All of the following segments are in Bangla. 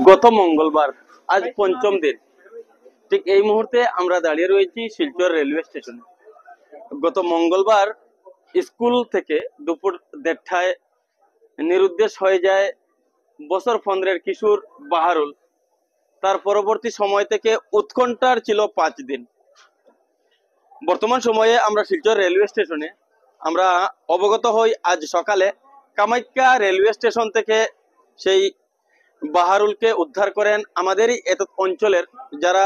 গত মঙ্গলবার আজ পঞ্চম দিন ঠিক এই মুহূর্তে আমরা দাঁড়িয়ে রয়েছি শিলচর রেলওয়ে স্টেশনে। গত মঙ্গলবার স্কুল থেকে দুপুর 1:30টায় নিরুদ্দেশ হয়ে যায় বছর 15-এর কিশোর বাহারুল। তার পরবর্তী সময় থেকে উৎকণ্ঠার ছিল 5 দিন। বর্তমান সময়ে আমরা শিলচর রেলওয়ে স্টেশনে আমরা অবগত হই আজ সকালে কামাখ্যা রেলওয়ে স্টেশন থেকে সেই বাহারুলকে উদ্ধার করেন আমাদেরই এত অঞ্চলের যারা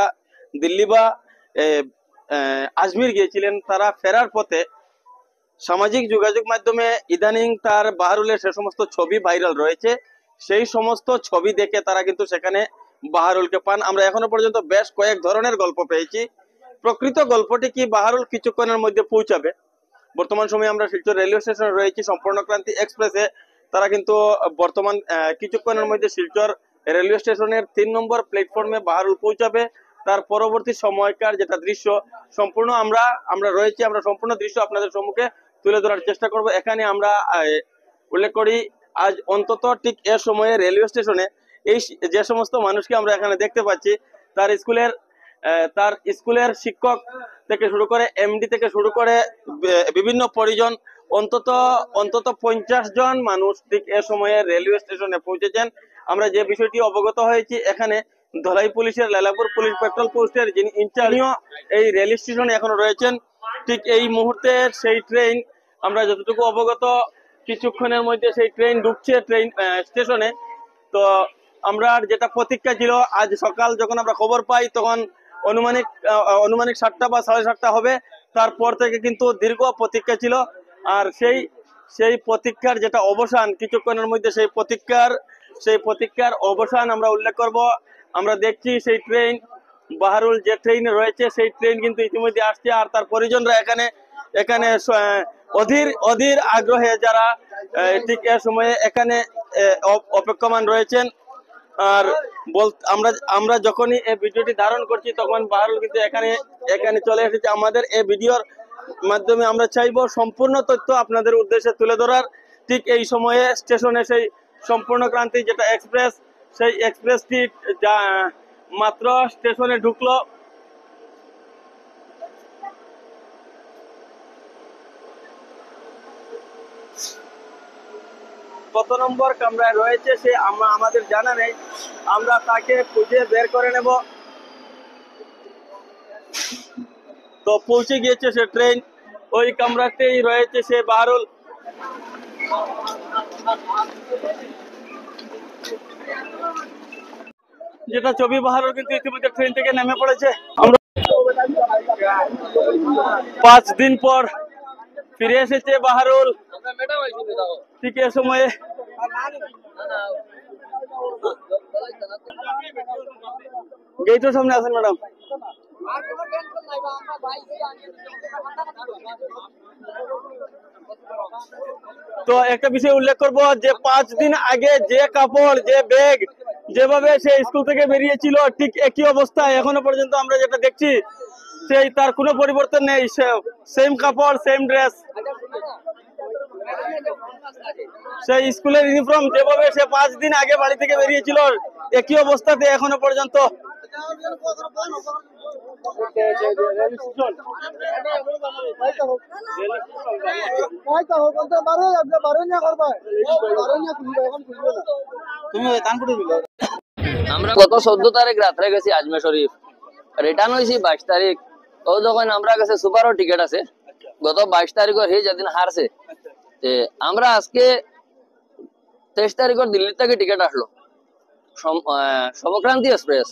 দিল্লি বা আজমির গিয়েছিলেন। তারা ফেরার পথে সামাজিক যোগাযোগ মাধ্যমে ইদানিং তার বাহারুলের সে সমস্ত ছবি ভাইরাল রয়েছে, সেই সমস্ত ছবি দেখে তারা কিন্তু সেখানে বাহারুলকে পান। আমরা এখনো পর্যন্ত বেশ কয়েক ধরনের গল্প পেয়েছি। প্রকৃত গল্পটি কি বাহারুল কিছুক্ষণের মধ্যে পৌঁছাবে। বর্তমান সময়ে আমরা শিলচর রেলওয়ে স্টেশনে রয়েছি সম্পূর্ণক্রান্তি এক্সপ্রেসে। তারা কিন্তু বর্তমান কিছুক্ষণের মধ্যে শিলচর রেলওয়ে স্টেশনের 3 নম্বর প্ল্যাটফর্মে বাহারুল পৌঁছাবে। তার পরবর্তী সময়কার যেটা দৃশ্য সম্পূর্ণ আমরা রয়েছি, আমরা সম্পূর্ণ দৃশ্য আপনাদের সম্মুখে তুলে ধরার চেষ্টা করব। এখানে আমরা উল্লেখ করি আজ অন্তত ঠিক এ সময়ে রেলওয়ে স্টেশনে এই যে সমস্ত মানুষকে আমরা এখানে দেখতে পাচ্ছি তার স্কুলের শিক্ষক থেকে শুরু করে এমডি থেকে শুরু করে বিভিন্ন পরিজন অন্তত 50 জন মানুষ ঠিক এ সময়ে রেলওয়ে স্টেশনে পৌঁছেছেন। আমরা যে বিষয়টি অবগত হয়েছি এখানে ধলাই পুলিশের লালাপুর পুলিশ পেট্রোল পোস্টের যিনি ইনচার্জও এই রেল স্টেশনে এখনো রয়েছেন। ঠিক এই মুহূর্তে সেই ট্রেন আমরা যতটুকু অবগত কিছুক্ষণের মধ্যে সেই ট্রেন ঢুকছে ট্রেন স্টেশনে। তো আমরা যেটা প্রতীক্ষা ছিল আজ সকাল যখন আমরা খবর পাই তখন অনুমানিক 7টা বা 7:30 হবে। তারপর থেকে কিন্তু দীর্ঘ প্রতীক্ষা ছিল। আর সেই প্রতীক্ষার যেটা অবসান কিছুক্ষণের মধ্যে সেই প্রতীক্ষার অবসান আমরা উল্লেখ করব। আমরা দেখছি সেই ট্রেন বাহারুল যে ট্রেনে রয়েছে সেই ট্রেন কিন্তু ইতিমধ্যে আসছে। আর তার পরিজনরা এখানে অধীর আগ্রহে যারা ঠিক এ সময়ে এখানে অপেক্ষমান রয়েছেন। আর আমরা যখনই এই ভিডিওটি ধারণ করছি তখন বাহারুল কিন্তু এখানে চলে এসেছে। আমাদের এই ভিডিওর মাধ্যমে আমরা চাইবো সম্পূর্ণ তথ্য আপনাদের উদ্দেশ্যে তুলে ধরার। ঠিক এই সময়ে স্টেশনে সেই সম্পূর্ণক্রান্তি যেটা এক্সপ্রেস সেই এক্সপ্রেসটি যা মাত্র স্টেশনে ঢুকলো। কত নম্বর কামরায় রয়েছে সে আমাদের জানা নেই, আমরা তাকে খুঁজে বের করে নেব। তো পৌঁছে গিয়েছে সে ট্রেন, ওই কামরাতেই রয়েছে সে বাহারুল। যেটা ছবি বাহারুল কিন্তু ইতিমধ্যে ট্রেন থেকে নেমে পড়েছে। আমরা 5 দিন পর ফিরে এসেছে বাহারুল। ঠিক এ সময়ে গেটের সামনে আছেন ম্যাডাম। তো একটা বিষয় উল্লেখ করব যে 5 দিন আগে যে কাপড় যে ব্যাগ যেভাবে সে স্কুল থেকে বেরিয়েছিল ঠিক একই অবস্থায় এখনো পর্যন্ত আমরা যেটা দেখছি সেই তার কোনো পরিবর্তন নেই। সেম কাপড় সেম ড্রেস, সেই স্কুলের ইউনিফর্ম যেভাবে সে 5 দিন আগে বাড়ি থেকে বেরিয়েছিল একই অবস্থাতে এখনো পর্যন্ত। আমরা গত 14 তারিখ রাত্রে গেছি আজমের শরীফ, রিটার্ন হয়েছি 22 তারিখ। ও যখন আমরা কাছে সুপারও টিকিট আছে গত 22 তারিখের হে যেদিন হারছে আমরা আজকে 23 তারিখের দিল্লি থেকে টিকিট আসলো সমক্রান্তি এক্সপ্রেস।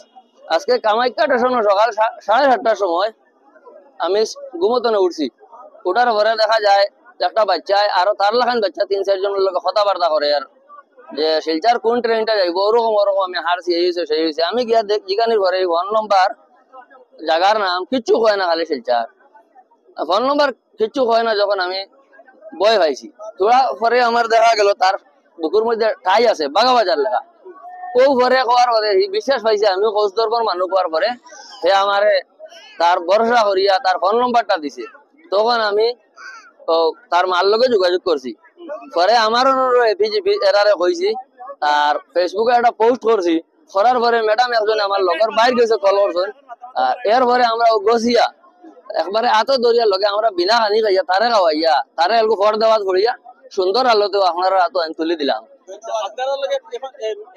আজকে কামাখ্যা স্টেশনে সকাল 7:30টার সময় আমি ঘুমতনে উঠছি। ওঠার পরে দেখা যায় একটা বাচ্চায় আরো তার লাখান বাচ্চা 3-4 জনের লোক কথাবার্তা করে আর যে শিলচর কোন ট্রেনটা যাইব ওরকম আমি হারছি এই হয়েছে সেই হয়েছে। আমি গিয়া জিজ্ঞানির পরে 1 নম্বর জায়গার নাম কিচ্ছু হয় না, খালি শিলচর 1 নম্বর কিচ্ছু হয় না। যখন আমি বয় পাইছি থোড়া পরে আমার দেখা গেল তার বুকুর মধ্যে ঠাই আছে বাগাবাজার লেখা। ও ঘরে হওয়ার পরে বিশ্বাস পাইছে আমি খোঁজ দরবার মানুষ হওয়ার পরে সে আমারে তার ভরসা করিয়া তার 1 নম্বরটা দিছে। তখন আমি তার মার লগে যোগাযোগ করছি। পরে আমার এপিজিপি এরারে কইছি আর ফেসবুকে একটা পোস্ট করছি করার পরে ম্যাডাম একজন আমার লগর বাইর গেছে কল করছেন আর এর পরে আমরা গছিয়া একবারে আতো দরিয়ার লগে আমরা বিনা হানি খাইয়া তারে খাওয়াইয়া তারে এলগো ফর দেওয়া করিয়া সুন্দর আলোতে আপনারা আতো আইন তুলে দিলাম। আপনারা লগে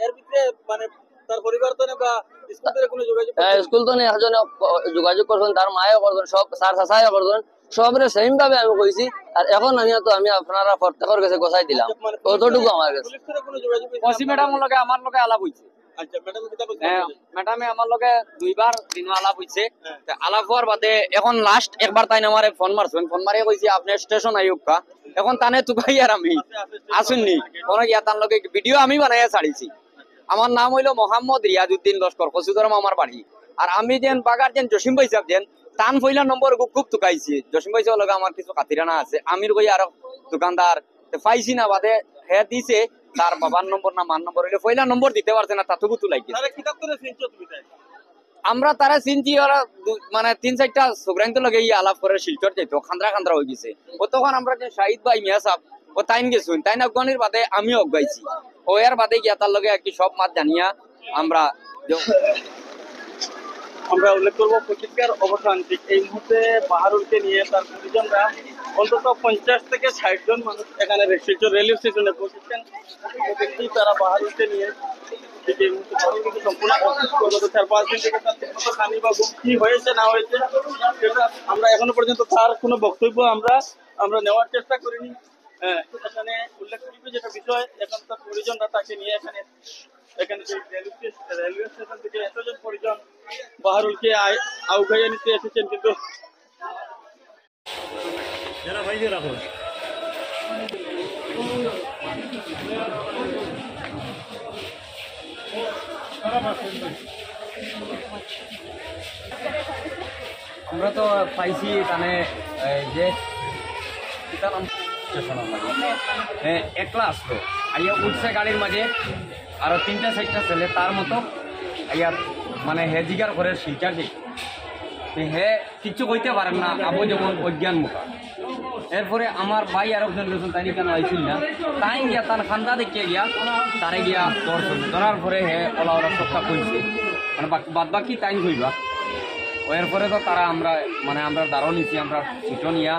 এর ভিতরে মানে তার পরিবার তো বা স্কুল থেকে কোনো যোগাযোগ স্কুল তো একজন যোগাযোগ করছেন তার মায়ও করছেন সব স্যার চাচাইও করছেন সবরে সেম ভাবে আমি কইছি আর এখন আমি আপনারা প্রত্যেকের কাছে গোছাই দিলাম কতটুকু আমার কাছে পুলিশ থেকে কোনো যোগাযোগ ওসি ম্যাডাম লগে আমার লগে আলাপ হইছে। আচ্ছা ম্যাডাম কিতা বলছেন? ম্যাডামে আমার লগে দুইবার দিন আলাপ হইছে। আলাপ হওয়ার বাদে এখন লাস্ট একবার তাই আমারে ফোন মারছেন ফোন মারিয়ে কইছি আপনি স্টেশন আইউকা এখন তানে তুকাই আর আমি আসুননি কোন ইয়া তার লগে ভিডিও আমি বানাইয়া ছাড়িছি। আমার নাম হইলো মোহাম্মদ রিয়াজউদ্দিন লস্কর কসুদরম আমার বাড়ি আর আমি যেন বাগার যেন জসিম ভাই সাহেব যেন টান ফইলা নম্বর খুব তুকাইছি জসিম ভাই সাহেব লগে আমার কিছু কাতিরানা আছে আমির কই আর দোকানদার পাইছি না বাদে হে দিছে তার বাবার নম্বর না মার নম্বর হইলে পয়লা নম্বর দিতে পারছে না তাতু তুলাইছে তারা কিতাব করে চিনছো তুমি তাই আমরা তারা চিনছি ওরা মানে 3-4টা সোগ্রাইন তো লগে আলাপ করে শিলচর যাইতো খান্দ্রা খান্দ্রা হয়ে গেছে ও তখন আমরা যে শাহিদ ভাই মিয়া সাহেব ও তাইন গেছুন তাইন অজ্ঞানির বাদে আমি অজ্ঞাইছি ও এর বাদে গিয়া তার লগে আর কি সব মাত জানিয়া আমরা উল্লেখ করবো প্রতিকার অবসান ঠিক এই মুহূর্তে বাহারুলকে নিয়ে তার পরিজনরা অন্তত 50 থেকে 60 জন মানুষ এখানে শিলচর রেলওয়ে স্টেশনে পৌঁছেছেন দেখি তারা বাহারুলকে নিয়ে ঠিক এই মুহূর্তে বাহারুল কিন্তু সম্পূর্ণ গত 4-5 দিন থেকে তার ঠিকমতো খানি বা ঘুম কি হয়েছে না হয়েছে সেটা আমরা এখনো পর্যন্ত তার কোনো বক্তব্য আমরা নেওয়ার চেষ্টা করিনি। এখানে উল্লেখ করবে যেটা বিষয় এখন তার পরিজনরা তাকে নিয়ে এখানে রেলওয়ে স্টেশন থেকে এতজন পরিজন বাহারুলকে আউগাইয়া নিতে এসেছেন কিন্তু আমরা তো পাইছি এখানে যে একলা আসলো আইয়া উঠছে গাড়ির মাঝে আরো 3-4টা ছেলে তার মতো আইয়া মানে হে জিগার করে শিলচার যাই হে কিচ্ছু কইতে পারেন না আবু যেমন অজ্ঞান মুখা এরপরে আমার ভাই আর একজন গেছেন তাই কেন আইছিল না তাই গিয়া তার খান্দা দেখিয়ে গিয়া তারে গিয়া ধরার পরে হে ওলা ওরা সবটা কইছে মানে বাদ বাকি তাই কইবা এরপরে তো তারা আমরা দাঁড়ো নিছি আমরা সিটো নিয়া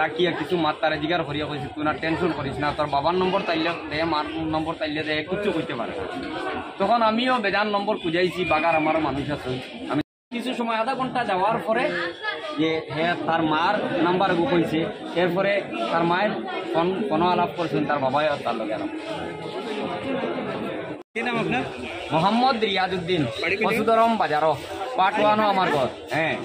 রাখিয়া কিছু মাত তারা জিগার করিয়া কইছি তুই না টেনশন করিস না তোর বাবার নম্বর তাইলে দে মার নম্বর তাইলে দে কিচ্ছু কইতে পারে না। তখন আমিও বেজান নম্বর খুঁজাইছি বাগার আমারও মানুষ আছে আমি কিছু সময় আধা ঘন্টা যাওয়ার পরে যে হ্যাঁ তার মার নাম্বার কইছে এরপরে তার মায়ের ফোন আলাপ করছেন তার বাবাই তার লগে আলাপ। মোহাম্মদ রিয়াজউদ্দিন মসুদরম বাজারও পাটওয়ানো আমার ঘর। হ্যাঁ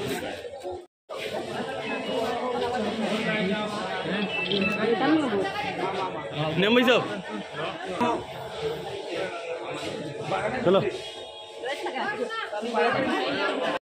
চলো